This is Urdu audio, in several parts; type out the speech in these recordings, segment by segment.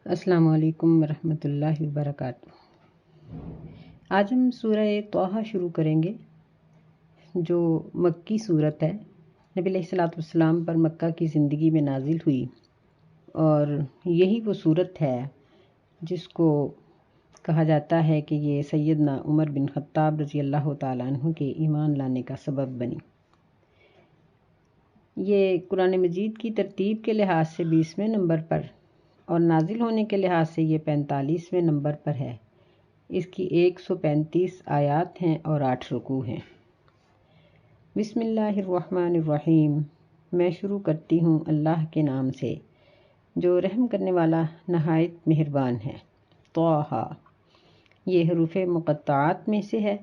السلام علیکم ورحمۃ اللہ وبرکاتہ۔ آج ہم سورہ طٰہٰ شروع کریں گے جو مکی صورت ہے۔ نبی علیہ الصلوۃ والسلام پر مکہ کی زندگی میں نازل ہوئی اور یہی وہ صورت ہے جس کو کہا جاتا ہے کہ یہ سیدنا عمر بن خطاب رضی اللہ تعالیٰ عنہ کے ایمان لانے کا سبب بنی۔ یہ قرآن مجید کی ترتیب کے لحاظ سے 20ویں نمبر پر اور نازل ہونے کے لحاظ سے یہ 45ویں نمبر پر ہے۔ اس کی 135 آیات ہیں اور 8 رکوع ہیں۔ بسم اللہ الرحمن الرحیم۔ میں شروع کرتی ہوں اللہ کے نام سے جو رحم کرنے والا نہایت مہربان ہے۔ طٰہٰ، یہ حروف مقطعات میں سے ہے۔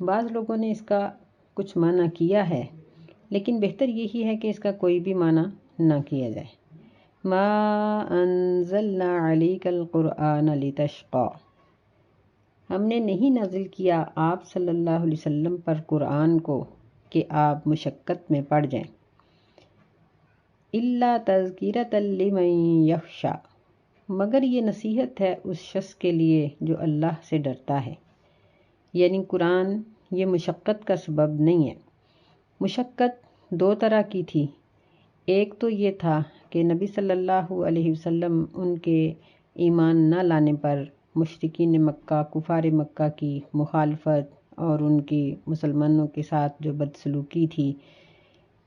بعض لوگوں نے اس کا کچھ معنی کیا ہے، لیکن بہتر یہی ہے کہ اس کا کوئی بھی معنی نہ کیا جائے۔ ما انزلنا علیک القرآن لتشقی، ہم نے نہیں نازل کیا آپ صلی اللہ علیہ وسلم پر قرآن کو کہ آپ مشقت میں پڑ جائیں۔ الا تذکرۃ لمن یخشی، مگر یہ نصیحت ہے اس شخص کے لیے جو اللہ سے ڈرتا ہے۔ یعنی قرآن یہ مشقت کا سبب نہیں ہے۔ مشقت دو طرح کی تھی۔ ایک تو یہ تھا کہ نبی صلی اللہ علیہ وسلم ان کے ایمان نہ لانے پر مشرکین مکہ، کفار مکہ کی مخالفت اور ان کی مسلمانوں کے ساتھ جو بدسلوکی تھی،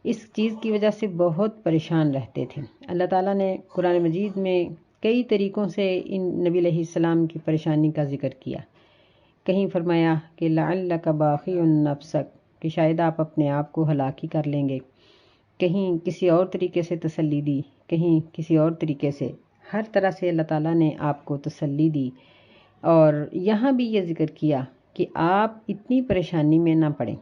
اس چیز کی وجہ سے بہت پریشان رہتے تھے۔ اللہ تعالیٰ نے قرآن مجید میں کئی طریقوں سے ان نبی علیہ السلام کی پریشانی کا ذکر کیا۔ کہیں فرمایا کہ لعلک باخع نفسک، کہ شاید آپ اپنے آپ کو ہلاک ہی کر لیں گے۔ کہیں کسی اور طریقے سے تسلی دی، کہیں کسی اور طریقے سے، ہر طرح سے اللہ تعالیٰ نے آپ کو تسلی دی۔ اور یہاں بھی یہ ذکر کیا کہ آپ اتنی پریشانی میں نہ پڑیں۔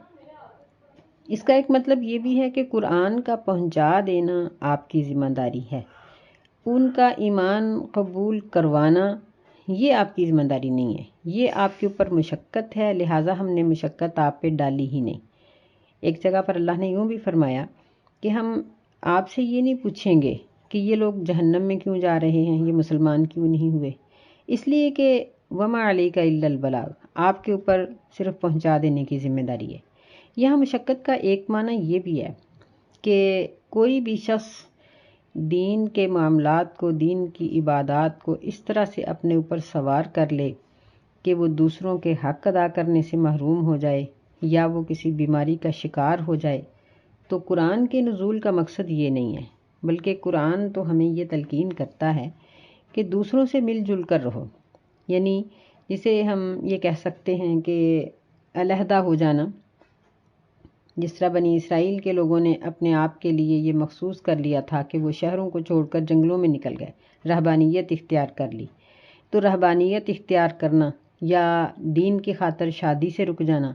اس کا ایک مطلب یہ بھی ہے کہ قرآن کا پہنچا دینا آپ کی ذمہ داری ہے، ان کا ایمان قبول کروانا یہ آپ کی ذمہ داری نہیں ہے، یہ آپ کے اوپر مشقت ہے، لہٰذا ہم نے مشقت آپ پہ ڈالی ہی نہیں۔ ایک جگہ پر اللہ نے یوں بھی فرمایا کہ ہم آپ سے یہ نہیں پوچھیں گے کہ یہ لوگ جہنم میں کیوں جا رہے ہیں، یہ مسلمان کیوں نہیں ہوئے، اس لیے کہ وما علیک الا البلاغ، آپ کے اوپر صرف پہنچا دینے کی ذمہ داری ہے۔ یہاں مشقت کا ایک معنی یہ بھی ہے کہ کوئی بھی شخص دین کے معاملات کو، دین کی عبادات کو اس طرح سے اپنے اوپر سوار کر لے کہ وہ دوسروں کے حق ادا کرنے سے محروم ہو جائے یا وہ کسی بیماری کا شکار ہو جائے، تو قرآن کے نزول کا مقصد یہ نہیں ہے، بلکہ قرآن تو ہمیں یہ تلقین کرتا ہے کہ دوسروں سے مل جل کر رہو۔ یعنی جسے ہم یہ کہہ سکتے ہیں کہ علیحدہ ہو جانا، جس طرح بنی اسرائیل کے لوگوں نے اپنے آپ کے لیے یہ مخصوص کر لیا تھا کہ وہ شہروں کو چھوڑ کر جنگلوں میں نکل گئے، رہبانیت اختیار کر لی۔ تو رہبانیت اختیار کرنا یا دین کی خاطر شادی سے رک جانا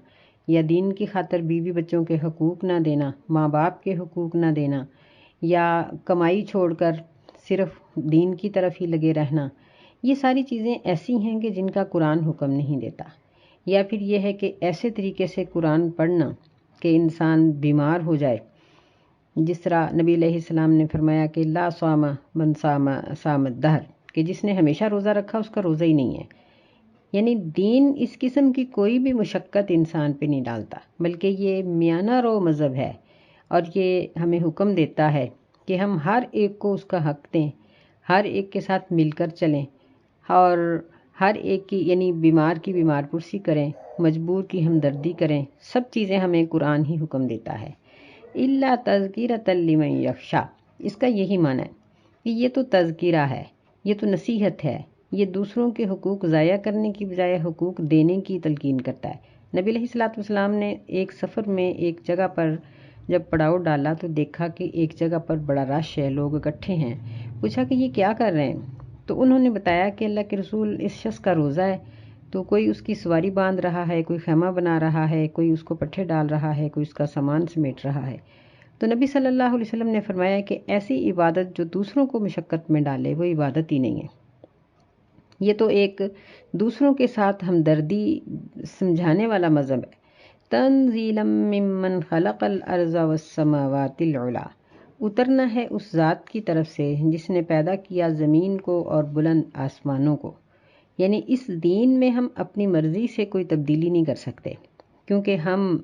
یا دین کی خاطر بیوی بچوں کے حقوق نہ دینا، ماں باپ کے حقوق نہ دینا، یا کمائی چھوڑ کر صرف دین کی طرف ہی لگے رہنا، یہ ساری چیزیں ایسی ہیں کہ جن کا قرآن حکم نہیں دیتا۔ یا پھر یہ ہے کہ ایسے طریقے سے قرآن پڑھنا کہ انسان بیمار ہو جائے، جس طرح نبی علیہ السلام نے فرمایا کہ لا صام من صام الدہر، کہ جس نے ہمیشہ روزہ رکھا اس کا روزہ ہی نہیں ہے۔ یعنی دین اس قسم کی کوئی بھی مشقت انسان پہ نہیں ڈالتا، بلکہ یہ میانہ رو مذہب ہے اور یہ ہمیں حکم دیتا ہے کہ ہم ہر ایک کو اس کا حق دیں، ہر ایک کے ساتھ مل کر چلیں اور ہر ایک کی یعنی بیمار کی بیمار پرسی کریں، مجبور کی ہمدردی کریں، سب چیزیں ہمیں قرآن ہی حکم دیتا ہے۔ الا تذکرۃ لمن یخشی، اس کا یہی معنی ہے کہ یہ تو تذکرہ ہے، یہ تو نصیحت ہے، یہ دوسروں کے حقوق ضائع کرنے کی بجائے حقوق دینے کی تلقین کرتا ہے۔ نبی علیہ الصلوۃ والسلام نے ایک سفر میں ایک جگہ پر جب پڑاؤ ڈالا تو دیکھا کہ ایک جگہ پر بڑا رش ہے، لوگ اکٹھے ہیں۔ پوچھا کہ یہ کیا کر رہے ہیں؟ تو انہوں نے بتایا کہ اللہ کے رسول اس شخص کا روزہ ہے، تو کوئی اس کی سواری باندھ رہا ہے، کوئی خیمہ بنا رہا ہے، کوئی اس کو پٹھے ڈال رہا ہے، کوئی اس کا سامان سمیٹ رہا ہے۔ تو نبی صلی اللہ علیہ وسلم نے فرمایا کہ ایسی عبادت جو دوسروں کو مشقت میں ڈالے وہ عبادت ہی نہیں ہے۔ یہ تو ایک دوسروں کے ساتھ ہمدردی سمجھانے والا مذہب ہے۔ تنزیلا ممن خلق الارض والسماوات العلی، اترنا ہے اس ذات کی طرف سے جس نے پیدا کیا زمین کو اور بلند آسمانوں کو۔ یعنی اس دین میں ہم اپنی مرضی سے کوئی تبدیلی نہیں کر سکتے، کیونکہ ہم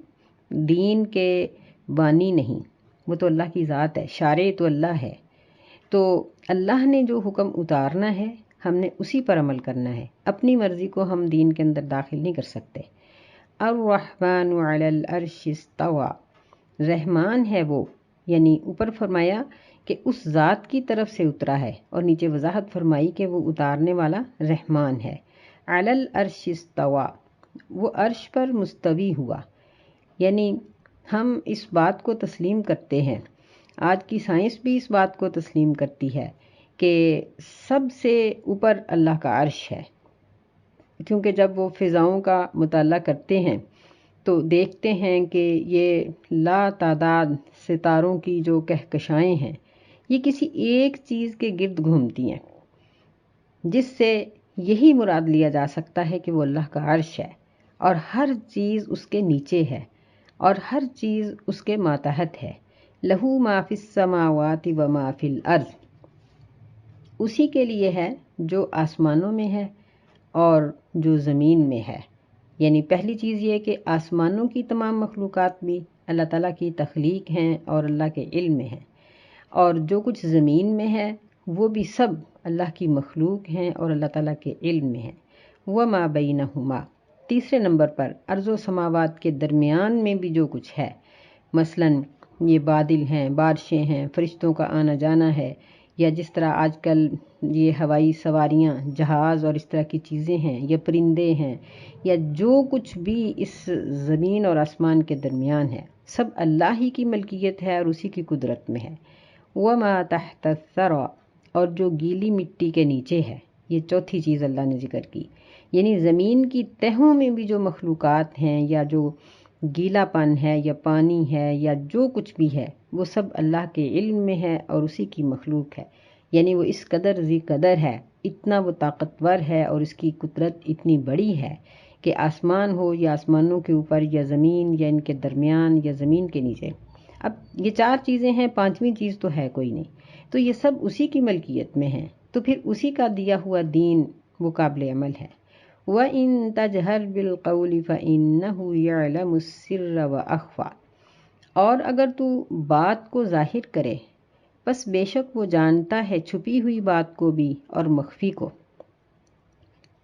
دین کے بانی نہیں، وہ تو اللہ کی ذات ہے، شارع تو اللہ ہے۔ تو اللہ نے جو حکم اتارنا ہے ہم نے اسی پر عمل کرنا ہے، اپنی مرضی کو ہم دین کے اندر داخل نہیں کر سکتے۔ الرحمن علی العرش استوى، رحمان ہے وہ، یعنی اوپر فرمایا کہ اس ذات کی طرف سے اترا ہے، اور نیچے وضاحت فرمائی کہ وہ اتارنے والا رحمان ہے۔ علی العرش استوى، وہ عرش پر مستوی ہوا۔ یعنی ہم اس بات کو تسلیم کرتے ہیں، آج کی سائنس بھی اس بات کو تسلیم کرتی ہے کہ سب سے اوپر اللہ کا عرش ہے، کیونکہ جب وہ فضاؤں کا مطالعہ کرتے ہیں تو دیکھتے ہیں کہ یہ لا تعداد ستاروں کی جو کہکشائیں ہیں یہ کسی ایک چیز کے گرد گھومتی ہیں، جس سے یہی مراد لیا جا سکتا ہے کہ وہ اللہ کا عرش ہے، اور ہر چیز اس کے نیچے ہے، اور ہر چیز اس کے ماتحت ہے۔ لہو ما فی السماوات و ما فی الارض، اسی کے لیے ہے جو آسمانوں میں ہے اور جو زمین میں ہے۔ یعنی پہلی چیز یہ کہ آسمانوں کی تمام مخلوقات بھی اللہ تعالیٰ کی تخلیق ہیں اور اللہ کے علم میں ہیں، اور جو کچھ زمین میں ہے وہ بھی سب اللہ کی مخلوق ہیں اور اللہ تعالیٰ کے علم میں ہیں۔ وما بینہما، تیسرے نمبر پر ارض و سماوات کے درمیان میں بھی جو کچھ ہے، مثلاً یہ بادل ہیں، بارشیں ہیں، فرشتوں کا آنا جانا ہے، یا جس طرح آج کل یہ ہوائی سواریاں، جہاز اور اس طرح کی چیزیں ہیں، یا پرندے ہیں، یا جو کچھ بھی اس زمین اور آسمان کے درمیان ہے، سب اللہ ہی کی ملکیت ہے اور اسی کی قدرت میں ہے۔ وما تحت الثری، اور جو گیلی مٹی کے نیچے ہے، یہ چوتھی چیز اللہ نے ذکر کی۔ یعنی زمین کی تہوں میں بھی جو مخلوقات ہیں، یا جو گیلا پن ہے یا پانی ہے یا جو کچھ بھی ہے، وہ سب اللہ کے علم میں ہے اور اسی کی مخلوق ہے۔ یعنی وہ اس قدر ذی قدر ہے، اتنا وہ طاقتور ہے اور اس کی قدرت اتنی بڑی ہے کہ آسمان ہو یا آسمانوں کے اوپر، یا زمین یا ان کے درمیان، یا زمین کے نیچے۔ اب یہ چار چیزیں ہیں، پانچویں چیز تو ہے کوئی نہیں، تو یہ سب اسی کی ملکیت میں ہیں، تو پھر اسی کا دیا ہوا دین وہ قابل عمل ہے۔ وَإِن تَجْهَرْ بِالْقَوْلِ فَإِنَّهُ يَعْلَمُ السِّرَّ وَأَخْفَى، اور اگر تو بات کو ظاہر کرے بس بے شک وہ جانتا ہے چھپی ہوئی بات کو بھی اور مخفی کو۔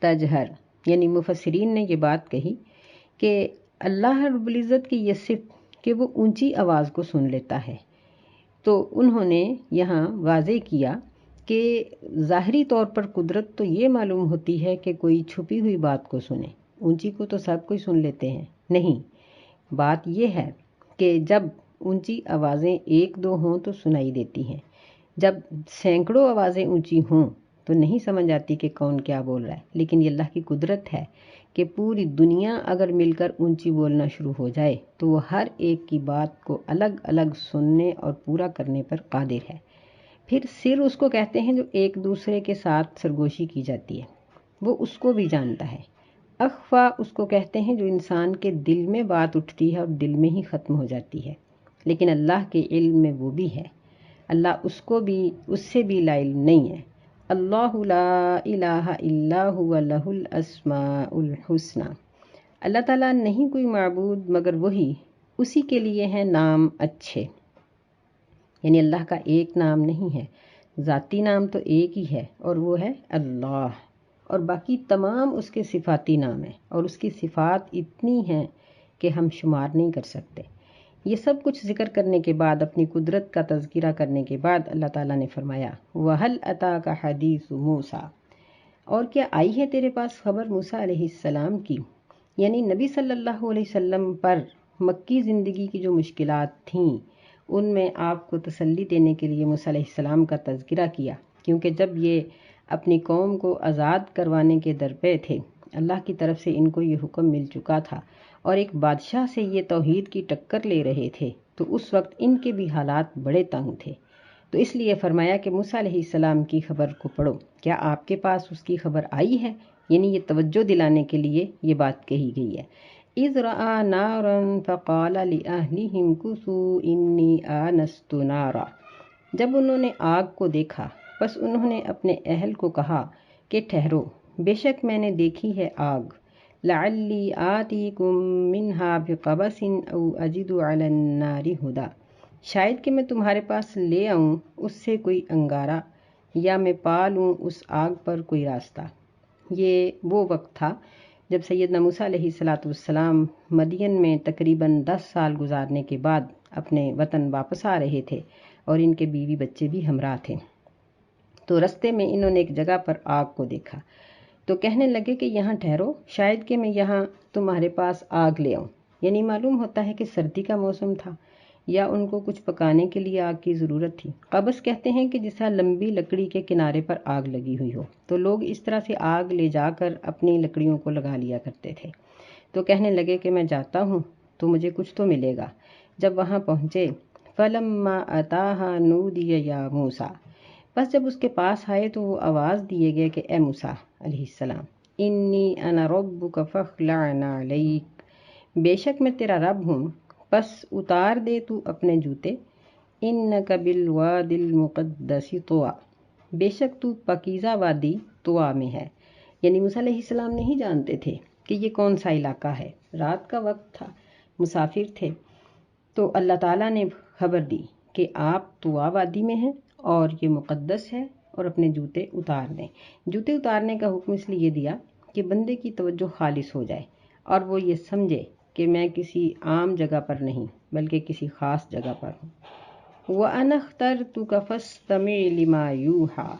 تجہر، یعنی مفسرین نے یہ بات کہی کہ اللہ رب العزت کی یہ صفت کہ وہ اونچی آواز کو سن لیتا ہے، تو انہوں نے یہاں واضح کیا کہ ظاہری طور پر قدرت تو یہ معلوم ہوتی ہے کہ کوئی چھپی ہوئی بات کو سنے، اونچی کو تو سب کوئی سن لیتے ہیں، نہیں، بات یہ ہے کہ جب اونچی آوازیں ایک دو ہوں تو سنائی دیتی ہیں، جب سینکڑوں آوازیں اونچی ہوں تو نہیں سمجھ آتی کہ کون کیا بول رہا ہے۔ لیکن یہ اللہ کی قدرت ہے کہ پوری دنیا اگر مل کر اونچی بولنا شروع ہو جائے تو وہ ہر ایک کی بات کو الگ الگ سننے اور پورا کرنے پر قادر ہے۔ پھر سر اس کو کہتے ہیں جو ایک دوسرے کے ساتھ سرگوشی کی جاتی ہے، وہ اس کو بھی جانتا ہے۔ اخفا اس کو کہتے ہیں جو انسان کے دل میں بات اٹھتی ہے اور دل میں ہی ختم ہو جاتی ہے، لیکن اللہ کے علم میں وہ بھی ہے، اللہ اس سے بھی لا علم نہیں ہے۔ اللہ لا الہ الا هو لہ الاسماء الحسنی، اللہ تعالیٰ نہیں کوئی معبود مگر وہی، اسی کے لیے ہیں نام اچھے۔ یعنی اللہ کا ایک نام نہیں ہے، ذاتی نام تو ایک ہی ہے اور وہ ہے اللہ، اور باقی تمام اس کے صفاتی نام ہیں، اور اس کی صفات اتنی ہیں کہ ہم شمار نہیں کر سکتے۔ یہ سب کچھ ذکر کرنے کے بعد، اپنی قدرت کا تذکرہ کرنے کے بعد، اللہ تعالیٰ نے فرمایا وَهَلْ أَتَاكَ حَدِيثُ مُوسَىٰ، اور کیا آئی ہے تیرے پاس خبر موسیٰ علیہ السلام کی؟ یعنی نبی صلی اللہ علیہ وسلم پر مکی زندگی کی جو مشکلات تھیں ان میں آپ کو تسلی دینے کے لیے موسیٰ علیہ السلام کا تذکرہ کیا، کیونکہ جب یہ اپنی قوم کو آزاد کروانے کے درپے تھے، اللہ کی طرف سے ان کو یہ حکم مل چکا تھا اور ایک بادشاہ سے یہ توحید کی ٹکر لے رہے تھے، تو اس وقت ان کے بھی حالات بڑے تنگ تھے، تو اس لیے فرمایا کہ موسیٰ علیہ السلام کی خبر کو پڑھو، کیا آپ کے پاس اس کی خبر آئی ہے؟ یعنی یہ توجہ دلانے کے لیے یہ بات کہی گئی ہے۔ اذ رأى نارا فقال لأهلهم كثوا إني آنست نارا، جب انہوں نے آگ کو دیکھا بس انہوں نے اپنے اہل کو کہا کہ ٹھہرو، بے شک میں نے دیکھی ہے آگ، لعلی آتیکم منہا بقبس او اجد علی النار ہدا، شاید کہ میں تمہارے پاس لے آؤں اس سے کوئی انگارہ یا میں پا لوں اس آگ پر کوئی راستہ۔ یہ وہ وقت تھا جب سیدنا موسیٰ علیہ السلام مدین میں تقریباً 10 سال گزارنے کے بعد اپنے وطن واپس آ رہے تھے اور ان کے بیوی بچے بھی ہمراہ تھے۔ تو رستے میں انہوں نے ایک جگہ پر آگ کو دیکھا تو کہنے لگے کہ یہاں ٹھہرو، شاید کہ میں یہاں تمہارے پاس آگ لے آؤں۔ یعنی معلوم ہوتا ہے کہ سردی کا موسم تھا یا ان کو کچھ پکانے کے لیے آگ کی ضرورت تھی۔ قبس کہتے ہیں کہ جس طرح لمبی لکڑی کے کنارے پر آگ لگی ہوئی ہو، تو لوگ اس طرح سے آگ لے جا کر اپنی لکڑیوں کو لگا لیا کرتے تھے۔ تو کہنے لگے کہ میں جاتا ہوں تو مجھے کچھ تو ملے گا۔ جب وہاں پہنچے فَلَمَّا أَتَاهَا نُودِيَ يَا مُوسَىٰ، بس جب اس کے پاس آئے تو وہ آواز دیے گئے کہ اے موسیٰ علیہ السلام، انی انا ربک فاخلع نعلیک، بے شک میں تیرا رب ہوں، پس اتار دے تو اپنے جوتے، انک بالوادی المقدس طویٰ، بے شک تو پاکیزہ وادی طویٰ میں ہے۔ یعنی موسیٰ علیہ السلام نہیں جانتے تھے کہ یہ کون سا علاقہ ہے، رات کا وقت تھا، مسافر تھے، تو اللہ تعالیٰ نے خبر دی کہ آپ طویٰ وادی میں ہیں اور یہ مقدس ہے اور اپنے جوتے اتار دیں۔ جوتے اتارنے کا حکم اس لیے دیا کہ بندے کی توجہ خالص ہو جائے اور وہ یہ سمجھے کہ میں کسی عام جگہ پر نہیں بلکہ کسی خاص جگہ پر ہوں۔ وَأَنَا اخْتَرْتُكَ فَاسْتَمِعْ لِمَا يُوحَىٰ،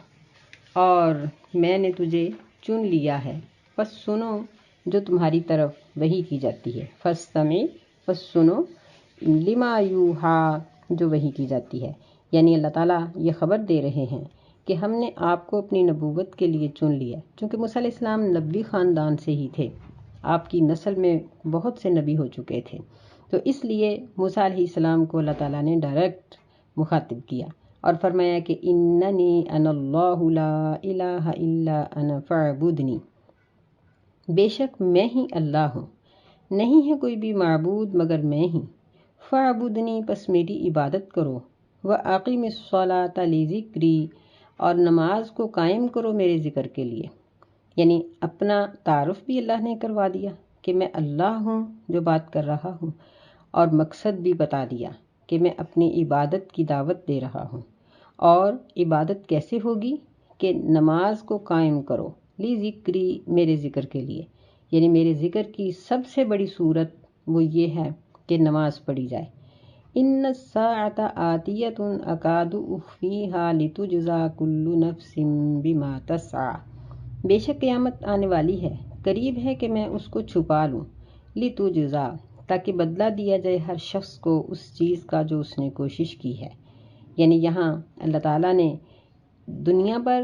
اور میں نے تجھے چن لیا ہے پس سنو جو تمہاری طرف وحی کی جاتی ہے۔ فَاسْتَمِعْ، پس سنو، لِمَا يُوحَىٰ، جو وحی کی جاتی ہے۔ یعنی اللہ تعالیٰ یہ خبر دے رہے ہیں کہ ہم نے آپ کو اپنی نبوت کے لیے چن لیا، چونکہ موسیٰ علیہ السلام نبی خاندان سے ہی تھے، آپ کی نسل میں بہت سے نبی ہو چکے تھے، تو اس لیے موسیٰ علیہ السلام کو اللہ تعالیٰ نے ڈائریکٹ مخاطب کیا اور فرمایا کہ اننی انا اللہ لا الہ الا انا فاعبدنی، بے شک میں ہی اللہ ہوں، نہیں ہے کوئی بھی معبود مگر میں ہی، فاعبدنی، پس میری عبادت کرو، وَأَقِمِ الصَّلَاةَ لِذِكْرِي، اور نماز کو قائم کرو میرے ذکر کے لیے۔ یعنی اپنا تعارف بھی اللہ نے کروا دیا کہ میں اللہ ہوں جو بات کر رہا ہوں، اور مقصد بھی بتا دیا کہ میں اپنی عبادت کی دعوت دے رہا ہوں، اور عبادت کیسے ہوگی کہ نماز کو قائم کرو، لِذِكْرِي، میرے ذکر کے لیے۔ یعنی میرے ذکر کی سب سے بڑی صورت وہ یہ ہے کہ نماز پڑھی جائے۔ ان الساعۃ آتیۃ اکاد اخفیھا لتجزا کل نفس بما تسعی، بے شک قیامت آنے والی ہے، قریب ہے کہ میں اس کو چھپا لوں، لتجزا، تاکہ بدلہ دیا جائے ہر شخص کو اس چیز کا جو اس نے کوشش کی ہے۔ یعنی یہاں اللہ تعالیٰ نے دنیا پر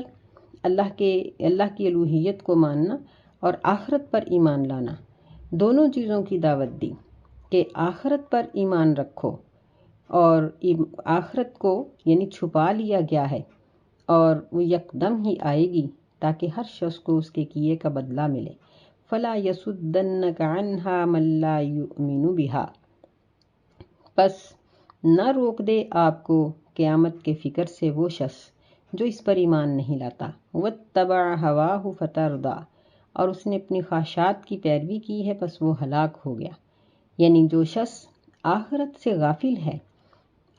اللہ کی الوہیت کو ماننا اور آخرت پر ایمان لانا، دونوں چیزوں کی دعوت دی کہ آخرت پر ایمان رکھو، اور آخرت کو یعنی چھپا لیا گیا ہے اور وہ یکدم ہی آئے گی تاکہ ہر شخص کو اس کے کیے کا بدلہ ملے۔ فلا یصدنک عنہا من لا یؤمن بہا، پس نہ روک دے آپ کو قیامت کے فکر سے وہ شخص جو اس پر ایمان نہیں لاتا۔ واتبع ہواہ فتردی، اور اس نے اپنی خواہشات کی پیروی کی ہے پس وہ ہلاک ہو گیا۔ یعنی جو شخص آخرت سے غافل ہے،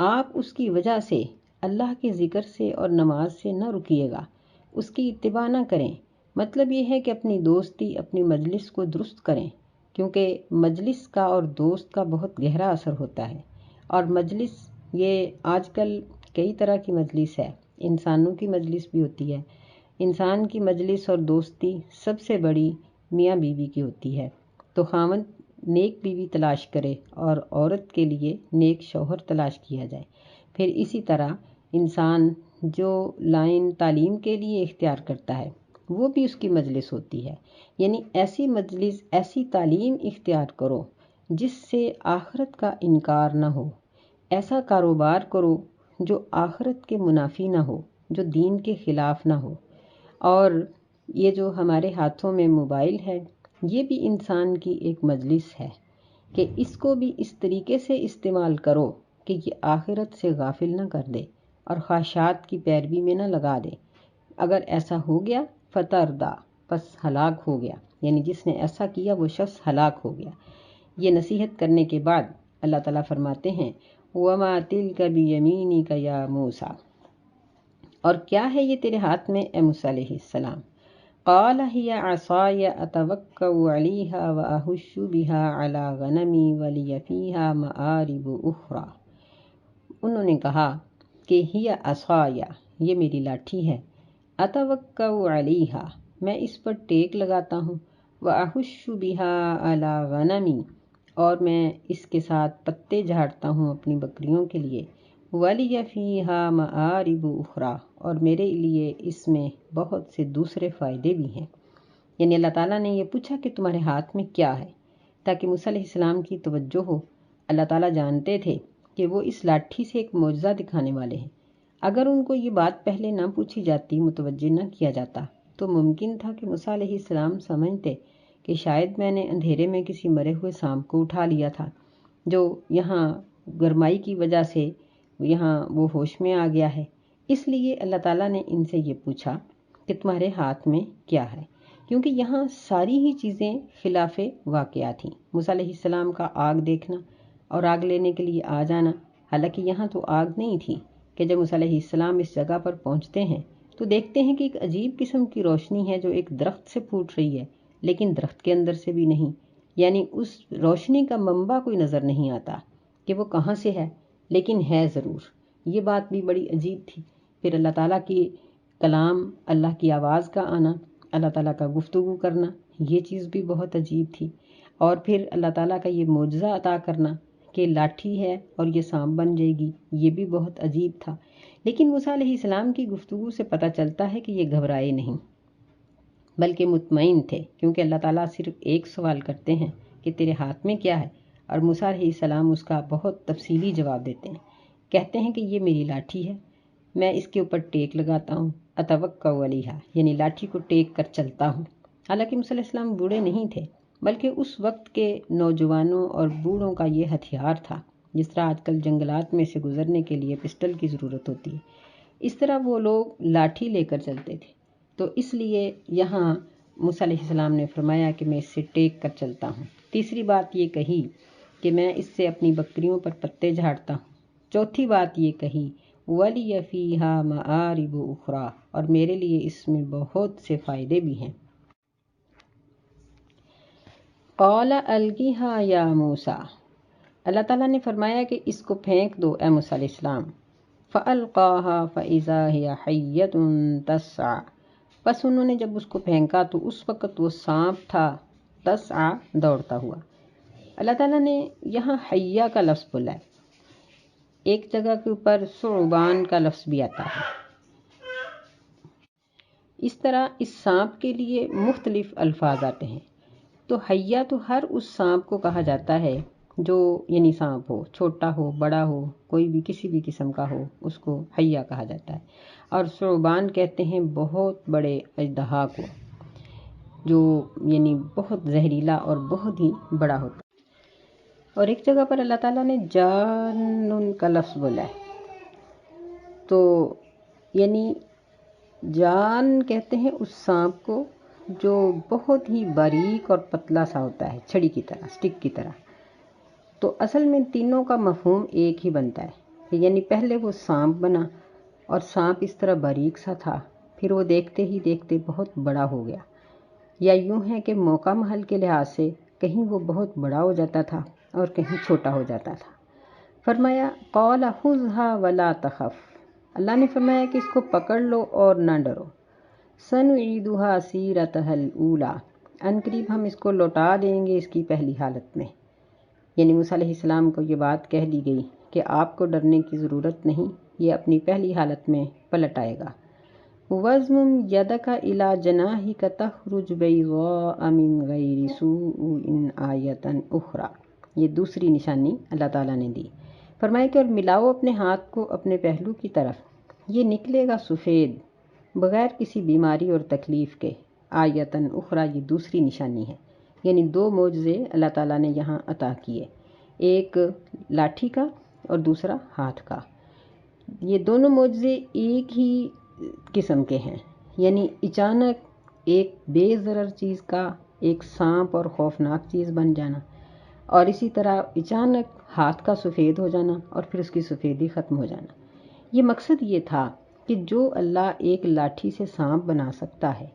آپ اس کی وجہ سے اللہ کے ذکر سے اور نماز سے نہ رکیے گا، اس کی اتباع نہ کریں۔ مطلب یہ ہے کہ اپنی دوستی، اپنی مجلس کو درست کریں، کیونکہ مجلس کا اور دوست کا بہت گہرا اثر ہوتا ہے۔ اور مجلس، یہ آج کل کئی طرح کی مجلس ہے، انسانوں کی مجلس بھی ہوتی ہے۔ انسان کی مجلس اور دوستی سب سے بڑی میاں بیوی کی ہوتی ہے، تو خاوند نیک بیوی تلاش کرے اور عورت کے لیے نیک شوہر تلاش کیا جائے۔ پھر اسی طرح انسان جو لائن تعلیم کے لیے اختیار کرتا ہے وہ بھی اس کی مجلس ہوتی ہے۔ یعنی ایسی مجلس، ایسی تعلیم اختیار کرو جس سے آخرت کا انکار نہ ہو، ایسا کاروبار کرو جو آخرت کے منافی نہ ہو، جو دین کے خلاف نہ ہو۔ اور یہ جو ہمارے ہاتھوں میں موبائل ہے، یہ بھی انسان کی ایک مجلس ہے کہ اس کو بھی اس طریقے سے استعمال کرو کہ یہ آخرت سے غافل نہ کر دے اور خواہشات کی پیروی میں نہ لگا دے۔ اگر ایسا ہو گیا فتردا، پس ہلاک ہو گیا، یعنی جس نے ایسا کیا وہ شخص ہلاک ہو گیا۔ یہ نصیحت کرنے کے بعد اللہ تعالیٰ فرماتے ہیں وَمَا تِلْكَ بِيَمِينِكَ يَا مُوسَىٰ، اور کیا ہے یہ تیرے ہاتھ میں اے موسیٰ علیہ السلام؟ قَالَ هِيَ عَصَايَ أَتَوَكَّأُ عَلَيْهَا وَأَهُشُّ بِهَا عَلَىٰ غَنَمِي وَلِيَ فِيهَا مَآرِبُ أُخْرَىٰ۔ انہوں نے کہا کہ ہی عصایا، یہ میری لاٹھی ہے، اتوکأ علیہا، میں اس پر ٹیک لگاتا ہوں، وأحش بها علی غنمی، اور میں اس کے ساتھ پتے جھاڑتا ہوں اپنی بکریوں کے لیے، ولی فیہا مآرب اخری، اور میرے لیے اس میں بہت سے دوسرے فائدے بھی ہیں۔ یعنی اللہ تعالیٰ نے یہ پوچھا کہ تمہارے ہاتھ میں کیا ہے، تاکہ موسیٰ علیہ السلام کی توجہ ہو۔ اللہ تعالیٰ جانتے تھے کہ وہ اس لاٹھی سے ایک معجزہ دکھانے والے ہیں۔ اگر ان کو یہ بات پہلے نہ پوچھی جاتی، متوجہ نہ کیا جاتا، تو ممکن تھا کہ موسیٰ علیہ السلام سمجھتے کہ شاید میں نے اندھیرے میں کسی مرے ہوئے سانپ کو اٹھا لیا تھا، جو یہاں گرمائی کی وجہ سے یہاں وہ ہوش میں آ گیا ہے۔ اس لیے اللہ تعالیٰ نے ان سے یہ پوچھا کہ تمہارے ہاتھ میں کیا ہے، کیونکہ یہاں ساری ہی چیزیں خلاف واقعہ تھیں۔ موسیٰ علیہ السلام کا آگ دیکھنا اور آگ لینے کے لیے آ جانا، حالانکہ یہاں تو آگ نہیں تھی، کہ جب موسیٰ علیہ السلام اس جگہ پر پہنچتے ہیں تو دیکھتے ہیں کہ ایک عجیب قسم کی روشنی ہے جو ایک درخت سے پھوٹ رہی ہے، لیکن درخت کے اندر سے بھی نہیں، یعنی اس روشنی کا منبع کوئی نظر نہیں آتا کہ وہ کہاں سے ہے، لیکن ہے ضرور۔ یہ بات بھی بڑی عجیب تھی۔ پھر اللہ تعالیٰ کی کلام، اللہ کی آواز کا آنا، اللہ تعالیٰ کا گفتگو کرنا، یہ چیز بھی بہت عجیب تھی۔ اور پھر اللہ تعالیٰ کا یہ معجزہ عطا کرنا کہ لاٹھی ہے اور یہ سانپ بن جائے گی، یہ بھی بہت عجیب تھا۔ لیکن موسیٰ علیہ السلام کی گفتگو سے پتہ چلتا ہے کہ یہ گھبرائے نہیں، بلکہ مطمئن تھے، کیونکہ اللہ تعالیٰ صرف ایک سوال کرتے ہیں کہ تیرے ہاتھ میں کیا ہے، اور موسیٰ علیہ السلام اس کا بہت تفصیلی جواب دیتے ہیں۔ کہتے ہیں کہ یہ میری لاٹھی ہے، میں اس کے اوپر ٹیک لگاتا ہوں، اتوکأ علیہا، یعنی لاٹھی کو ٹیک کر چلتا ہوں۔ حالانکہ موسیٰ علیہ السلام بوڑھے نہیں تھے، بلکہ اس وقت کے نوجوانوں اور بوڑھوں کا یہ ہتھیار تھا۔ جس طرح آج کل جنگلات میں سے گزرنے کے لیے پسٹل کی ضرورت ہوتی ہے، اس طرح وہ لوگ لاٹھی لے کر چلتے تھے۔ تو اس لیے یہاں موسیٰ علیہ السلام نے فرمایا کہ میں اس سے ٹیک کر چلتا ہوں۔ تیسری بات یہ کہی کہ میں اس سے اپنی بکریوں پر پتے جھاڑتا ہوں۔ چوتھی بات یہ کہی وَلِيَ فِيهَا مَآرِبُ أُخْرَىٰ، اور میرے لیے اس میں بہت سے فائدے بھی ہیں۔ قَالَ أَلْقِهَا يَا مُوسَىٰ، اللہ تعالیٰ نے فرمایا کہ اس کو پھینک دو اے موسیٰ علیہ السلام۔ فَأَلْقَاهَا فَإِذَا هِيَ حَيَّةٌ تَسْعَىٰ، بس انہوں نے جب اس کو پھینکا تو اس وقت وہ سانپ تھا، تسعیٰ، دوڑتا ہوا۔ اللہ تعالیٰ نے یہاں حیہ کا لفظ بولا ہے، ایک جگہ کے اوپر ثعبان کا لفظ بھی آتا ہے۔ اس طرح اس سانپ کے لیے مختلف الفاظ آتے ہیں۔ تو حیہ تو ہر اس سانپ کو کہا جاتا ہے جو یعنی سانپ ہو، چھوٹا ہو بڑا ہو، کوئی بھی کسی بھی قسم کا ہو، اس کو حیہ کہا جاتا ہے۔ اور ثعبان کہتے ہیں بہت بڑے اژدہا کو، جو یعنی بہت زہریلا اور بہت ہی بڑا ہوتا ہے۔ اور ایک جگہ پر اللہ تعالیٰ نے جان کا لفظ بولا ہے، تو یعنی جان کہتے ہیں اس سانپ کو جو بہت ہی باریک اور پتلا سا ہوتا ہے، چھڑی کی طرح، سٹک کی طرح۔ تو اصل میں تینوں کا مفہوم ایک ہی بنتا ہے، یعنی پہلے وہ سانپ بنا اور سانپ اس طرح باریک سا تھا، پھر وہ دیکھتے ہی دیکھتے بہت بڑا ہو گیا، یا یوں ہے کہ موقع محل کے لحاظ سے کہیں وہ بہت بڑا ہو جاتا تھا اور کہیں چھوٹا ہو جاتا تھا۔ فرمایا قال خذها ولا تخف، اللہ نے فرمایا کہ اس کو پکڑ لو اور نہ ڈرو۔ سنعیدها سیرتها الاولی، ان قریب ہم اس کو لوٹا دیں گے اس کی پہلی حالت میں۔ یعنی موسیٰ علیہ السلام کو یہ بات کہہ دی گئی کہ آپ کو ڈرنے کی ضرورت نہیں، یہ اپنی پہلی حالت میں پلٹ آئے گا۔ وَاضْمُمْ يَدَكَ إِلَىٰ جَنَاحِكَ تَخْرُجْ بَيْضَاءَ مِنْ غَيْرِ سُوءٍ آیَةً أُخْرَىٰ، یہ دوسری نشانی اللہ تعالیٰ نے دی۔ فرمایا کہ اور ملاؤ اپنے ہاتھ کو اپنے پہلو کی طرف، یہ نکلے گا سفید بغیر کسی بیماری اور تکلیف کے۔ آیتاً اخرى، یہ دوسری نشانی ہے، یعنی دو معجزے اللہ تعالیٰ نے یہاں عطا کیے، ایک لاٹھی کا اور دوسرا ہاتھ کا۔ یہ دونوں معجزے ایک ہی قسم کے ہیں، یعنی اچانک ایک بے ضرر چیز کا ایک سانپ اور خوفناک چیز بن جانا، اور اسی طرح اچانک ہاتھ کا سفید ہو جانا اور پھر اس کی سفیدی ختم ہو جانا۔ یہ مقصد یہ تھا کہ جو اللہ ایک لاٹھی سے سانپ بنا سکتا ہے،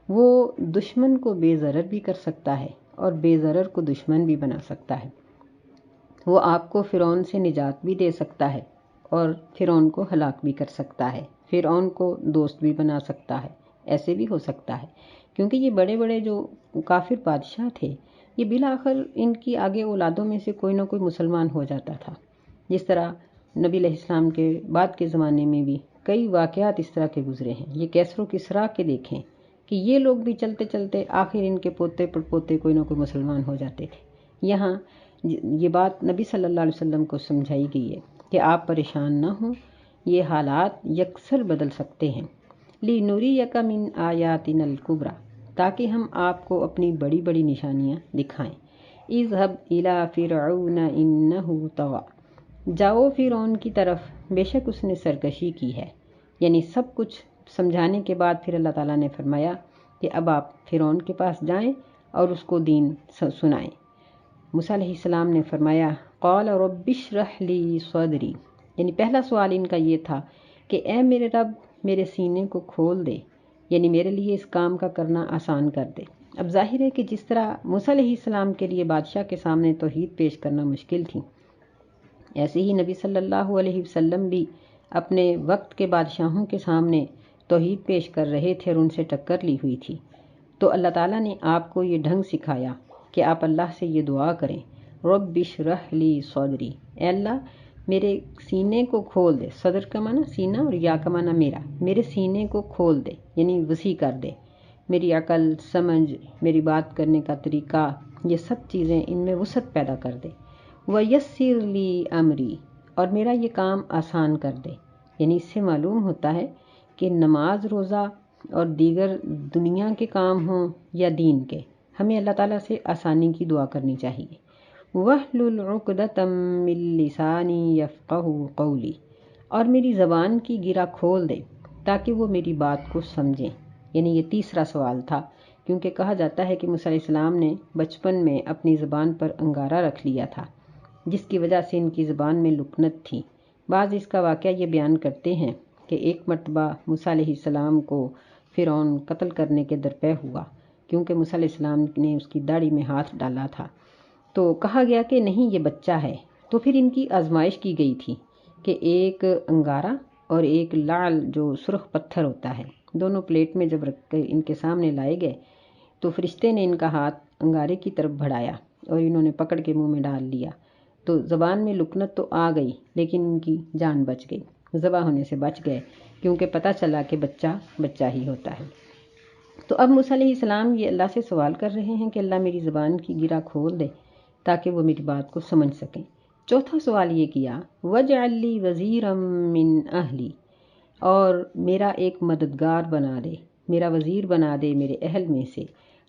وہ دشمن کو بے ضرر بھی کر سکتا ہے اور بے ضرر کو دشمن بھی بنا سکتا ہے۔ وہ آپ کو فرعون سے نجات بھی دے سکتا ہے اور فرعون کو ہلاک بھی کر سکتا ہے، فرعون کو دوست بھی بنا سکتا ہے۔ ایسے بھی ہو سکتا ہے، کیونکہ یہ بڑے بڑے جو کافر بادشاہ تھے، یہ بالآخر ان کی آگے اولادوں میں سے کوئی نہ کوئی مسلمان ہو جاتا تھا۔ جس طرح نبی علیہ السلام کے بعد کے زمانے میں بھی کئی واقعات اس طرح کے گزرے ہیں۔ یہ کیسر و کسریٰ کے دیکھیں کہ یہ لوگ بھی چلتے چلتے آخر ان کے پوتے پڑپوتے کوئی نہ کوئی مسلمان ہو جاتے تھے۔ یہاں یہ بات نبی صلی اللہ علیہ وسلم کو سمجھائی گئی ہے کہ آپ پریشان نہ ہوں، یہ حالات یکسر بدل سکتے ہیں۔ لِنُرِيَكَ مِنْ آيَاتِنَا الْكُبْرَى، تاکہ ہم آپ کو اپنی بڑی بڑی نشانیاں دکھائیں۔ اذهب إلى فرعون إنه طغى، جاؤ فرعون کی طرف، بے شک اس نے سرکشی کی ہے۔ یعنی سب کچھ سمجھانے کے بعد پھر اللہ تعالیٰ نے فرمایا کہ اب آپ فرعون کے پاس جائیں اور اس کو دین سنائیں۔ موسیٰ علیہ السلام نے فرمایا قال رب اشرح لی صدری، یعنی پہلا سوال ان کا یہ تھا کہ اے میرے رب میرے سینے کو کھول دے، یعنی میرے لیے اس کام کا کرنا آسان کر دے۔ اب ظاہر ہے کہ جس طرح موسیٰ علیہ السلام کے لیے بادشاہ کے سامنے توحید پیش کرنا مشکل تھی، ایسے ہی نبی صلی اللہ علیہ وسلم بھی اپنے وقت کے بادشاہوں کے سامنے توحید پیش کر رہے تھے اور ان سے ٹکر لی ہوئی تھی۔ تو اللہ تعالیٰ نے آپ کو یہ ڈھنگ سکھایا کہ آپ اللہ سے یہ دعا کریں رب اشرح لی صدری، اے اللہ میرے سینے کو کھول دے۔ صدر کا معنی سینہ اور یا کا معنی میرا، میرے سینے کو کھول دے، یعنی وسیع کر دے۔ میری عقل، سمجھ، میری بات کرنے کا طریقہ، یہ سب چیزیں ان میں وسعت پیدا کر دے۔ وَيَسِّرْ لِي أَمْرِي، اور میرا یہ کام آسان کر دے۔ یعنی اس سے معلوم ہوتا ہے کہ نماز، روزہ اور دیگر دنیا کے کام ہوں یا دین کے، ہمیں اللہ تعالیٰ سے آسانی کی دعا کرنی چاہیے۔ وَاحْلُلْ عُقْدَةً مِّن لِّسَانِي يَفْقَهُوا قَوْلِي، اور میری زبان کی گرہ کھول دے تاکہ وہ میری بات کو سمجھیں۔ یعنی یہ تیسرا سوال تھا، کیونکہ کہا جاتا ہے کہ موسیٰ علیہ السلام نے بچپن میں اپنی زبان پر انگارہ رکھ لیا تھا، جس کی وجہ سے ان کی زبان میں لکنت تھی۔ بعض اس کا واقعہ یہ بیان کرتے ہیں کہ ایک مرتبہ موسیٰ علیہ السلام کو فرعون قتل کرنے کے درپے ہوا، کیونکہ موسیٰ علیہ السلام نے اس کی داڑھی میں ہاتھ ڈالا تھا۔ تو کہا گیا کہ نہیں، یہ بچہ ہے۔ تو پھر ان کی آزمائش کی گئی تھی کہ ایک انگارہ اور ایک لعل جو سرخ پتھر ہوتا ہے، دونوں پلیٹ میں جب رکھ کے ان کے سامنے لائے گئے تو فرشتے نے ان کا ہاتھ انگارے کی طرف بڑھایا اور انہوں نے پکڑ کے منہ میں ڈال لیا۔ تو زبان میں لکنت تو آ گئی لیکن ان کی جان بچ گئی، ذبح ہونے سے بچ گئے، کیونکہ پتہ چلا کہ بچہ بچہ ہی ہوتا ہے۔ تو اب موسیٰ علیہ السلام یہ اللہ سے سوال کر رہے ہیں کہ اللہ میری زبان کی گرہ کھول دے تاکہ وہ میری بات کو سمجھ سکیں۔ چوتھا سوال یہ کیا وَاجْعَلْ لِي وَزِيرًا مِّنْ أَهْلِي، اور میرا ایک مددگار بنا دے، میرا وزیر بنا دے میرے اہل میں سے۔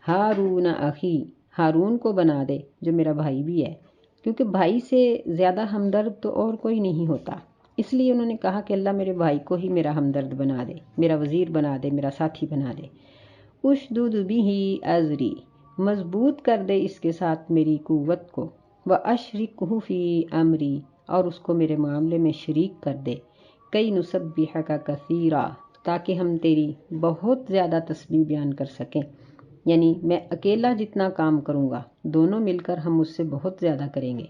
ہارون اخی، ہارون کو بنا دے جو میرا بھائی بھی ہے، کیونکہ بھائی سے زیادہ ہمدرد تو اور کوئی نہیں ہوتا۔ اس لیے انہوں نے کہا کہ اللہ میرے بھائی کو ہی میرا ہمدرد بنا دے، میرا وزیر بنا دے، میرا ساتھی بنا دے۔ اشدد بہ ازری، مضبوط کر دے اس کے ساتھ میری قوت کو۔ واشرکہ فی امری، اور اس کو میرے معاملے میں شریک کر دے۔ کئی نسبحک کثیرا، تاکہ ہم تیری بہت زیادہ تسبیح بیان کر سکیں۔ یعنی میں اکیلا جتنا کام کروں گا، دونوں مل کر ہم اس سے بہت زیادہ کریں گے۔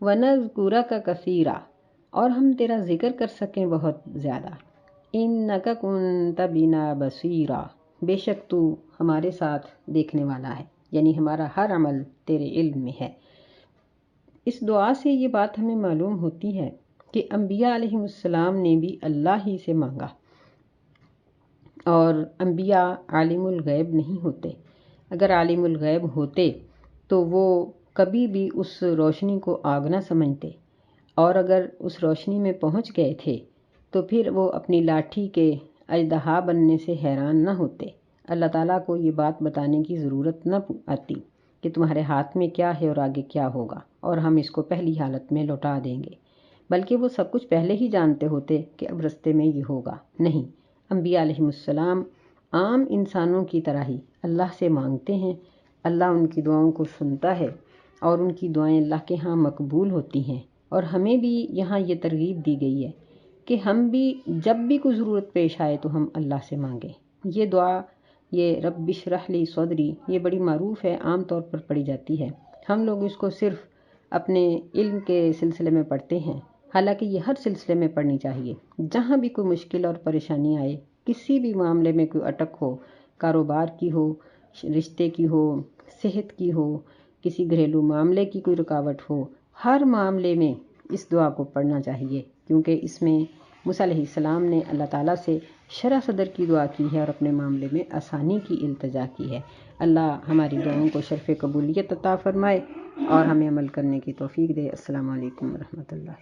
وَنَذْكُرَكَ كَثِيرًا، اور ہم تیرا ذکر کر سکیں بہت زیادہ۔ إِنَّكَ كُنتَ بِنَا بَصِيرًا، بے شک تو ہمارے ساتھ دیکھنے والا ہے، یعنی ہمارا ہر عمل تیرے علم میں ہے۔ اس دعا سے یہ بات ہمیں معلوم ہوتی ہے کہ انبیاء علیہ السلام نے بھی اللہ ہی سے مانگا، اور انبیاء عالم الغیب نہیں ہوتے۔ اگر عالم الغیب ہوتے تو وہ کبھی بھی اس روشنی کو آگ نہ سمجھتے، اور اگر اس روشنی میں پہنچ گئے تھے تو پھر وہ اپنی لاٹھی کے اژدہا بننے سے حیران نہ ہوتے۔ اللہ تعالیٰ کو یہ بات بتانے کی ضرورت نہ آتی کہ تمہارے ہاتھ میں کیا ہے اور آگے کیا ہوگا، اور ہم اس کو پہلی حالت میں لوٹا دیں گے۔ بلکہ وہ سب کچھ پہلے ہی جانتے ہوتے کہ اب رستے میں یہ ہوگا۔ نہیں، انبیاء علیہ السلام عام انسانوں کی طرح ہی اللہ سے مانگتے ہیں، اللہ ان کی دعاؤں کو سنتا ہے اور ان کی دعائیں اللہ کے ہاں مقبول ہوتی ہیں۔ اور ہمیں بھی یہاں یہ ترغیب دی گئی ہے کہ ہم بھی جب بھی کوئی ضرورت پیش آئے تو ہم اللہ سے مانگیں۔ یہ دعا، یہ رب اشرح لی صدری، یہ بڑی معروف ہے، عام طور پر پڑھی جاتی ہے۔ ہم لوگ اس کو صرف اپنے علم کے سلسلے میں پڑھتے ہیں، حالانکہ یہ ہر سلسلے میں پڑھنی چاہیے۔ جہاں بھی کوئی مشکل اور پریشانی آئے، کسی بھی معاملے میں کوئی اٹک ہو، کاروبار کی ہو، رشتے کی ہو، صحت کی ہو، کسی گھریلو معاملے کی کوئی رکاوٹ ہو، ہر معاملے میں اس دعا کو پڑھنا چاہیے، کیونکہ اس میں موسیٰ علیہ السلام نے اللہ تعالیٰ سے شرح صدر کی دعا کی ہے اور اپنے معاملے میں آسانی کی التجا کی ہے۔ اللہ ہماری دعاؤں کو شرف قبولیت عطا فرمائے اور ہمیں عمل کرنے کی توفیق دے۔ السلام علیکم ورحمۃ اللہ۔